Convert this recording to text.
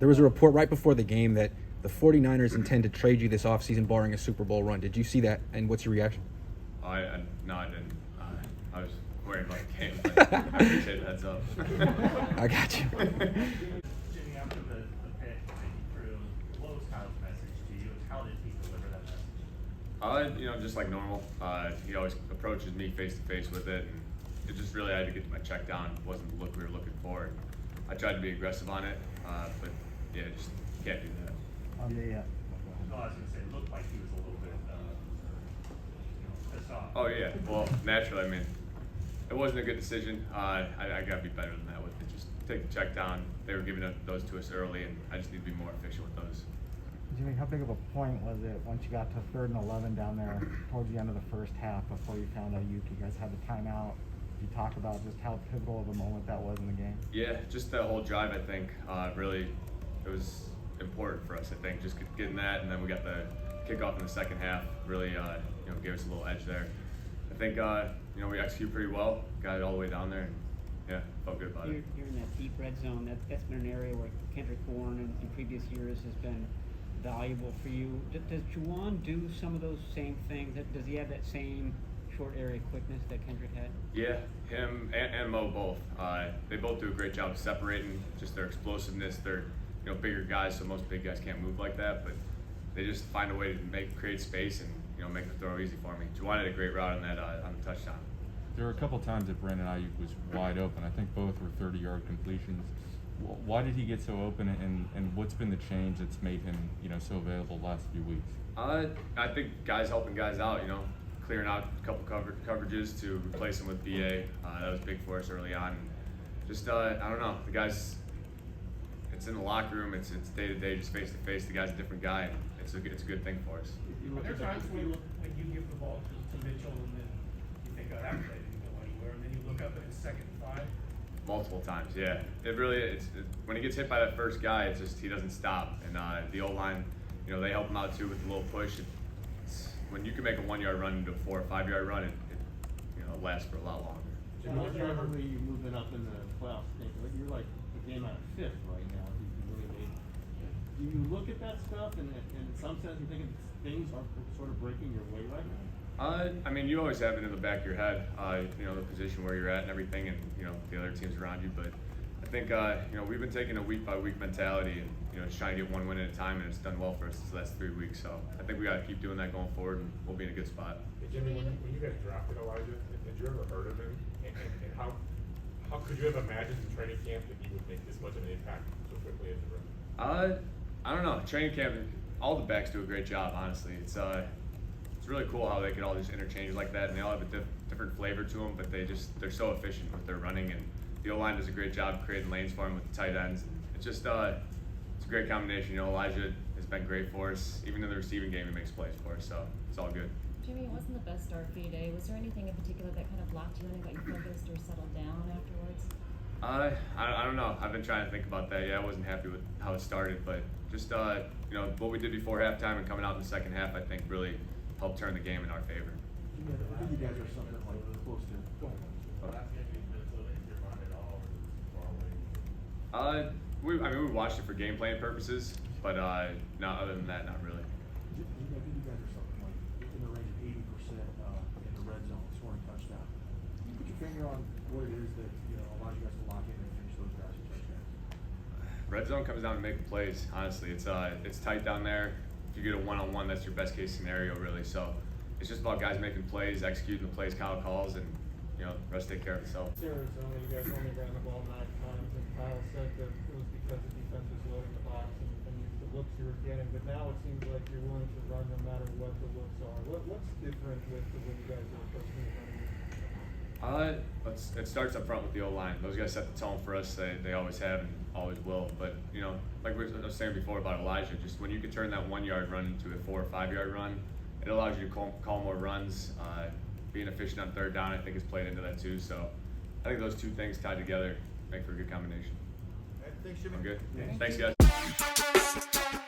There was a report right before the game that the 49ers intend to trade you this offseason barring a Super Bowl run. Did you see that, and what's your reaction? No, I didn't. I was worried about the game, but I appreciate the heads up. I got you. Jimmy, after the pick that he threw, what was Kyle's message to you, and how did he deliver that message? Just like normal. He always approaches me face to face with it, and it just really I had to get my check down. It wasn't the look we were looking for. And I tried to be aggressive on it, but yeah, just can't do that. No, I was going to say, it looked like he was a little bit pissed off. Oh yeah, well naturally, I mean, it wasn't a good decision. I got to be better than that with it. Just take the check down. They were giving those to us early, and I just need to be more efficient with those. Jimmy, how big of a point was it once you got to 3rd and 11 down there towards the end of the first half before you found out you guys had the timeout? You talk about just how pivotal of a moment that was in the game. Yeah, just that whole drive, I think, really, it was important for us, I think, just getting that, and then we got the kickoff in the second half, really, gave us a little edge there. I think, we executed pretty well, got it all the way down there, and yeah, felt good about it. You're in that deep red zone. That's been an area where Cohn in previous years has been valuable for you. Does Juwan do some of those same things? Does he have that same short area quickness that Kendrick had? Yeah, him and Mo both. They both do a great job separating, just their explosiveness. They're bigger guys, so most big guys can't move like that, but they just find a way to create space and make the throw easy for me. Juwan had a great route on that on the touchdown. There were a couple times that Brandon Ayuk was wide open. I think both were 30-yard completions. Why did he get so open, and what's been the change that's made him so available the last few weeks? I think guys helping guys out, clearing out a couple coverages to replace him with BA. That was big for us early on. Just I don't know, the guys. It's in the locker room. It's day to day, just face to face. The guy's a different guy. And it's a good thing for us. Are there times when you give the ball to Mitchell and then you think, oh, that play didn't go anywhere, and then you look up and it's 2nd and 5? Multiple times, yeah. It really when he gets hit by that first guy, it's just he doesn't stop. And the O-line, they help him out too with a little push. When you can make a 1-yard run into a 4 or 5-yard run, it lasts for a lot longer. Jimmy, what's your memory you moving up in the playoffs? You're like a game out of 5th right now. Do you look at that stuff and in some sense you think things are sort of breaking your way right now? I mean, you always have it in the back of your head, the position where you're at and everything, and the other teams around you. But I think we've been taking a week by week mentality and just trying to get one win at a time, and it's done well for us the last 3 weeks. So I think we got to keep doing that going forward, and we'll be in a good spot. Hey Jimmy, when you guys drafted Elijah, had you ever heard of him? And how could you have imagined in training camp that he would make this much of an impact so quickly as a rookie? I don't know. Training camp, all the backs do a great job. Honestly, it's really cool how they can all just interchange like that, and they all have a different flavor to them. But they're so efficient with their running, and the O-line does a great job creating lanes for them with the tight ends. It's just it's a great combination. Elijah has been great for us. Even in the receiving game, he makes plays for us, so it's all good. Jimmy, it wasn't the best start for you today. Was there anything in particular that kind of blocked you in and got you focused or settled down afterwards? I don't know. I've been trying to think about that. Yeah, I wasn't happy with how it started, but just what we did before halftime and coming out in the second half, I think really helped turn the game in our favor. I think you guys are something like close to. We watched it for game plan purposes, but no, other than that, not really. I think you guys are something like in the range of 80% in the red zone scoring touchdown. Can you put your finger on what it is that allows you guys to lock in and finish those drives with touchdowns? Red zone comes down to making plays. Honestly, it's tight down there. If you get a one-on-one, that's your best case scenario, really. So it's just about guys making plays, executing the plays Kyle calls, and the rest take care of itself. Arizona, you guys only ran the ball 9 times, and Kyle said that it was because the defense was loading the box and the looks you were getting. But now it seems like you're willing to run no matter what the looks are. What's different with the way you guys are approaching the running? It starts up front with the O-line. Those guys set the tone for us. They always have and always will. But like I was saying before about Elijah, just when you can turn that 1-yard run into a 4 or 5-yard run, it allows you to call more runs. Being efficient on 3rd down, I think, has played into that too. So I think those two things tied together make for a good combination. Thanks, Jimmy. I'm good. Thanks, guys.